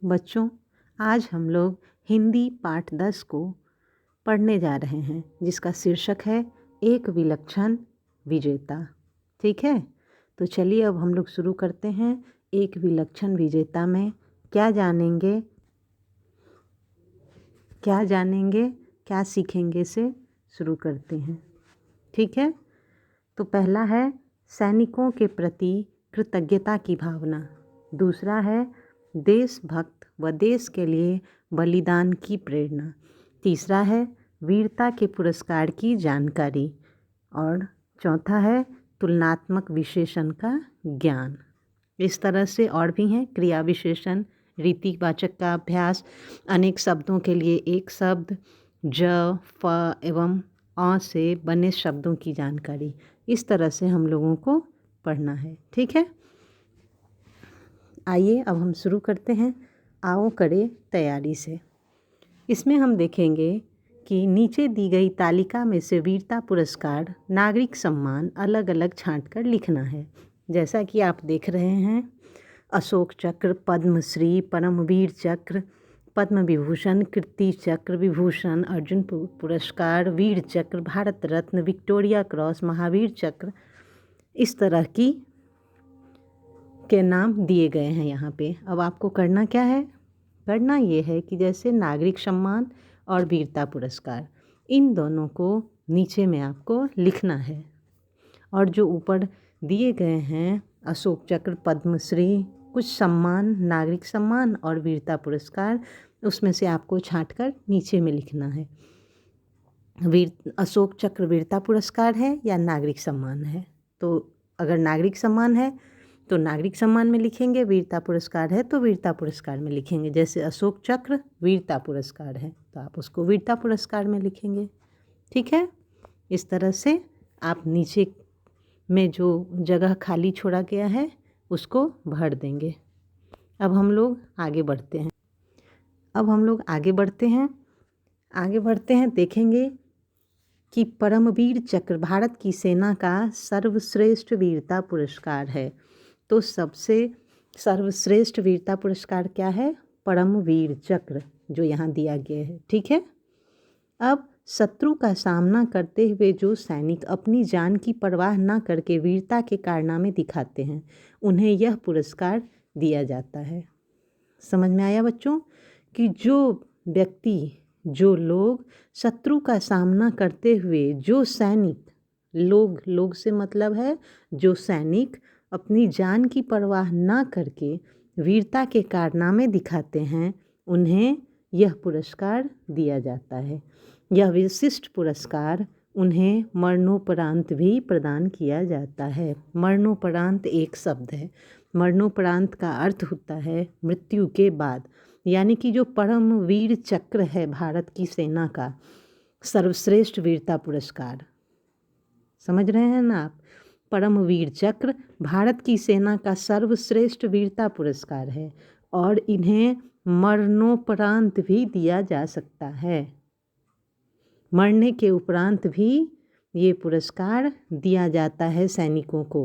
बच्चों, आज हम लोग हिंदी पाठ 10 को पढ़ने जा रहे हैं, जिसका शीर्षक है एक विलक्षण विजेता। ठीक है, तो चलिए अब हम लोग शुरू करते हैं। एक विलक्षण विजेता में क्या जानेंगे, क्या सीखेंगे से शुरू करते हैं। ठीक है, तो पहला है सैनिकों के प्रति कृतज्ञता की भावना। दूसरा है देशभक्त व देश के लिए बलिदान की प्रेरणा। तीसरा है वीरता के पुरस्कार की जानकारी। और चौथा है तुलनात्मक विशेषण का ज्ञान। इस तरह से और भी हैं क्रिया विशेषण, रीतिवाचक का अभ्यास, अनेक शब्दों के लिए एक शब्द, ज, फ एवं अ से बने शब्दों की जानकारी। इस तरह से हम लोगों को पढ़ना है। ठीक है, आइए अब हम शुरू करते हैं। आओ करें तैयारी से। इसमें हम देखेंगे कि नीचे दी गई तालिका में से वीरता पुरस्कार, नागरिक सम्मान अलग अलग छांट कर लिखना है। जैसा कि आप देख रहे हैं, अशोक चक्र, पद्मश्री, परमवीर चक्र, पद्म विभूषण, कीर्ति चक्र, विभूषण, अर्जुन पुरस्कार, वीर चक्र, भारत रत्न, विक्टोरिया क्रॉस, महावीर चक्र, इस तरह की के नाम दिए गए हैं यहाँ पे। अब आपको करना क्या है? करना ये है कि जैसे नागरिक सम्मान और वीरता पुरस्कार, इन दोनों को नीचे में आपको लिखना है। और जो ऊपर दिए गए हैं अशोक चक्र, पद्मश्री, कुछ सम्मान, नागरिक सम्मान और वीरता पुरस्कार, उसमें से आपको छांट कर नीचे में लिखना है। अशोक चक्र वीरता पुरस्कार है या नागरिक सम्मान है। तो अगर नागरिक सम्मान है तो नागरिक सम्मान में लिखेंगे, वीरता पुरस्कार है तो वीरता पुरस्कार में लिखेंगे। जैसे अशोक चक्र वीरता पुरस्कार है तो आप उसको वीरता पुरस्कार में लिखेंगे। ठीक है, इस तरह से आप नीचे में जो जगह खाली छोड़ा गया है उसको भर देंगे। अब हम लोग आगे बढ़ते हैं। देखेंगे कि परमवीर चक्र भारत की सेना का सर्वश्रेष्ठ वीरता पुरस्कार है। तो सबसे सर्वश्रेष्ठ वीरता पुरस्कार क्या है? परमवीर चक्र, जो यहाँ दिया गया है। ठीक है, अब शत्रु का सामना करते हुए जो सैनिक अपनी जान की परवाह न करके वीरता के कारनामे दिखाते हैं, उन्हें यह पुरस्कार दिया जाता है। समझ में आया बच्चों? कि जो लोग शत्रु का सामना करते हुए, जो सैनिक, लोग से मतलब है जो सैनिक अपनी जान की परवाह न करके वीरता के कारनामे दिखाते हैं, उन्हें यह पुरस्कार दिया जाता है। यह विशिष्ट पुरस्कार उन्हें मरणोपरांत भी प्रदान किया जाता है। मरणोपरांत एक शब्द है। मरणोपरांत का अर्थ होता है मृत्यु के बाद। यानी कि जो परमवीर चक्र है भारत की सेना का सर्वश्रेष्ठ वीरता पुरस्कार, समझ रहे हैं ना आप? परमवीर चक्र भारत की सेना का सर्वश्रेष्ठ वीरता पुरस्कार है और इन्हें मरणोपरांत भी दिया जा सकता है। मरने के उपरांत भी ये पुरस्कार दिया जाता है सैनिकों को।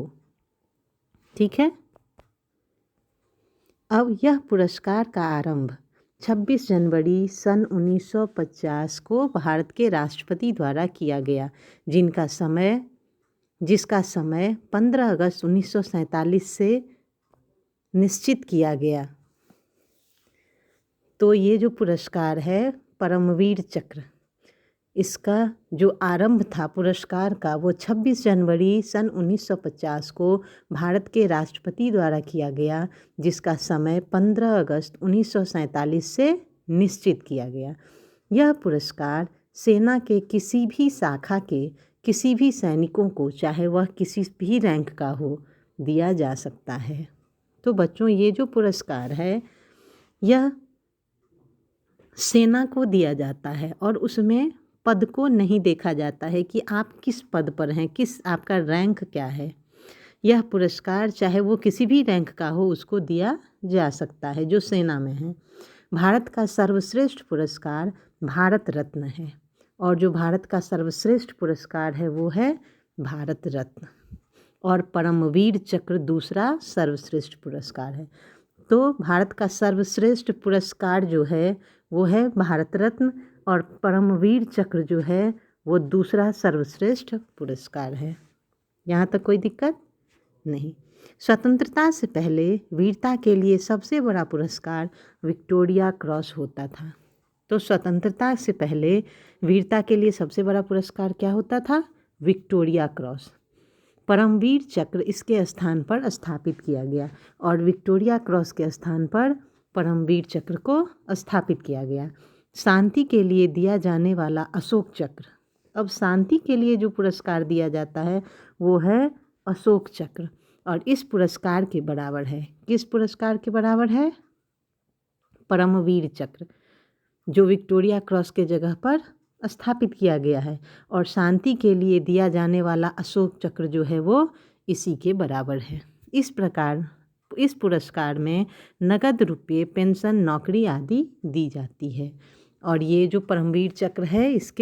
ठीक है, अब यह पुरस्कार का आरंभ 26 जनवरी सन 1950 को भारत के राष्ट्रपति द्वारा किया गया, जिसका समय 15 अगस्त 1947 से निश्चित किया गया। तो ये जो पुरस्कार है परमवीर चक्र, इसका जो आरंभ था पुरस्कार का, वो 26 जनवरी सन 1950 को भारत के राष्ट्रपति द्वारा किया गया, जिसका समय 15 अगस्त 1947 से निश्चित किया गया। यह पुरस्कार सेना के किसी भी शाखा के किसी भी सैनिकों को, चाहे वह किसी भी रैंक का हो, दिया जा सकता है। तो बच्चों, ये जो पुरस्कार है यह सेना को दिया जाता है और उसमें पद को नहीं देखा जाता है कि आप किस पद पर हैं, आपका रैंक क्या है। यह पुरस्कार चाहे वो किसी भी रैंक का हो, उसको दिया जा सकता है जो सेना में है। भारत का सर्वश्रेष्ठ पुरस्कार भारत रत्न है और जो भारत का सर्वश्रेष्ठ पुरस्कार है वो है भारत रत्न, और परमवीर चक्र दूसरा सर्वश्रेष्ठ पुरस्कार है। तो भारत का सर्वश्रेष्ठ पुरस्कार जो है वो है भारत रत्न, और परमवीर चक्र जो है वो दूसरा सर्वश्रेष्ठ पुरस्कार है। यहाँ तक कोई दिक्कत नहीं। स्वतंत्रता से पहले वीरता के लिए सबसे बड़ा पुरस्कार विक्टोरिया क्रॉस होता था। तो स्वतंत्रता से पहले वीरता के लिए सबसे बड़ा पुरस्कार क्या होता था? Victoria cross. परमवीर चक्र इसके स्थान पर स्थापित किया गया और विक्टोरिया क्रॉस के स्थान पर परमवीर चक्र को स्थापित किया गया। शांति के लिए दिया जाने वाला अशोक चक्र, अब शांति के लिए जो पुरस्कार दिया जाता है वो है अशोक चक्र, और इस पुरस्कार के बराबर है। किस पुरस्कार के बराबर है? परमवीर चक्र, जो विक्टोरिया क्रॉस के जगह पर स्थापित किया गया है, और शांति के लिए दिया जाने वाला अशोक चक्र जो है वो इसी के बराबर है। इस प्रकार इस पुरस्कार में नगद रुपये, पेंशन, नौकरी आदि दी जाती है। और ये जो परमवीर चक्र है इस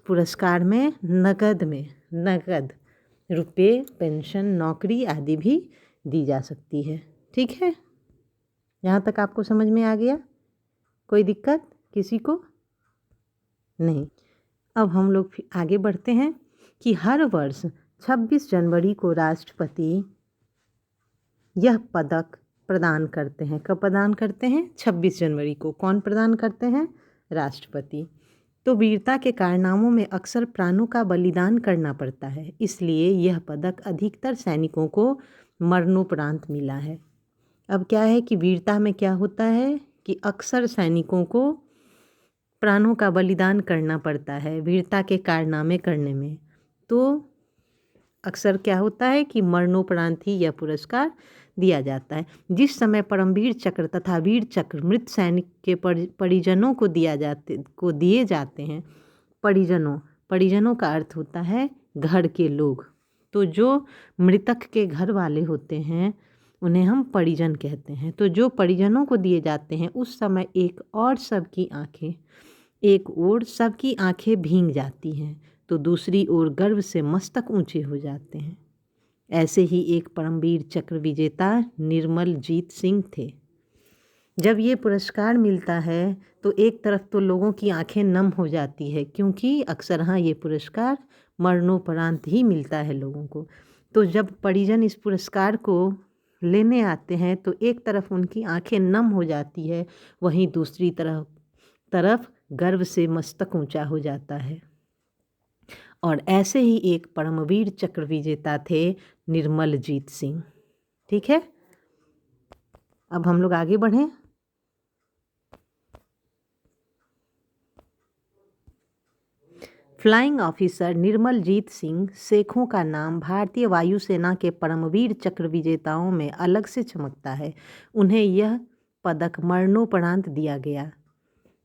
पुरस्कार में नगद रुपये, पेंशन, नौकरी आदि भी दी जा सकती है। ठीक है, यहाँ तक आपको समझ में आ गया? कोई दिक्कत किसी को नहीं। अब हम लोग आगे बढ़ते हैं कि हर वर्ष 26 जनवरी को राष्ट्रपति यह पदक प्रदान करते हैं। कब प्रदान करते हैं? 26 जनवरी को। कौन प्रदान करते हैं? राष्ट्रपति। तो वीरता के कारनामों में अक्सर प्राणों का बलिदान करना पड़ता है, इसलिए यह पदक अधिकतर सैनिकों को मरणोपरांत मिला है। अब क्या है कि वीरता में क्या होता है कि अक्सर सैनिकों को प्राणों का बलिदान करना पड़ता है वीरता के कारनामे करने में। तो अक्सर क्या होता है कि मरणोपरांत ही यह पुरस्कार दिया जाता है। जिस समय परमवीर चक्र तथा वीर चक्र मृत सैनिक के परिजनों को दिए जाते हैं। परिजनों का अर्थ होता है घर के लोग। तो जो मृतक के घर वाले होते हैं उन्हें हम परिजन कहते हैं। तो जो परिजनों को दिए जाते हैं उस समय एक ओर सबकी आंखें भीग जाती हैं, तो दूसरी ओर गर्व से मस्तक ऊंचे हो जाते हैं। ऐसे ही एक परमवीर चक्र विजेता निर्मलजीत सिंह थे। जब ये पुरस्कार मिलता है तो एक तरफ तो लोगों की आंखें नम हो जाती है, क्योंकि अक्सर ये पुरस्कार मरणोपरांत ही मिलता है लोगों को। तो जब परिजन इस पुरस्कार को लेने आते हैं तो एक तरफ उनकी आंखें नम हो जाती है, वहीं दूसरी तरफ गर्व से मस्तक ऊंचा हो जाता है। और ऐसे ही एक परमवीर चक्र विजेता थे निर्मलजीत सिंह। ठीक है, अब हम लोग आगे बढ़ें। फ्लाइंग ऑफिसर निर्मलजीत सिंह शेखों का नाम भारतीय वायुसेना के परमवीर चक्र विजेताओं में अलग से चमकता है। उन्हें यह पदक मरणोपरांत दिया गया।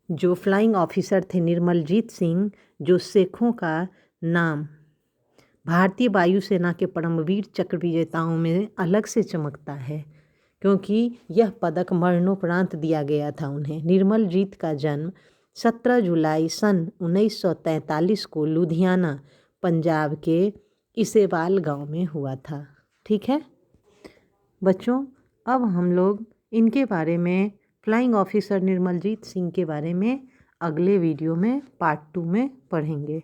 जो फ्लाइंग ऑफिसर थे निर्मलजीत सिंह, जो शेखों का नाम भारतीय वायुसेना के परमवीर चक्र विजेताओं में अलग से चमकता है, क्योंकि यह पदक मरणोपरांत दिया गया था उन्हें। निर्मलजीत का जन्म 17 जुलाई सन 1943 को लुधियाना, पंजाब के इसेवाल गांव में हुआ था। ठीक है बच्चों, अब हम लोग इनके बारे में, फ्लाइंग ऑफिसर निर्मलजीत सिंह के बारे में अगले वीडियो में पार्ट 2 में पढ़ेंगे।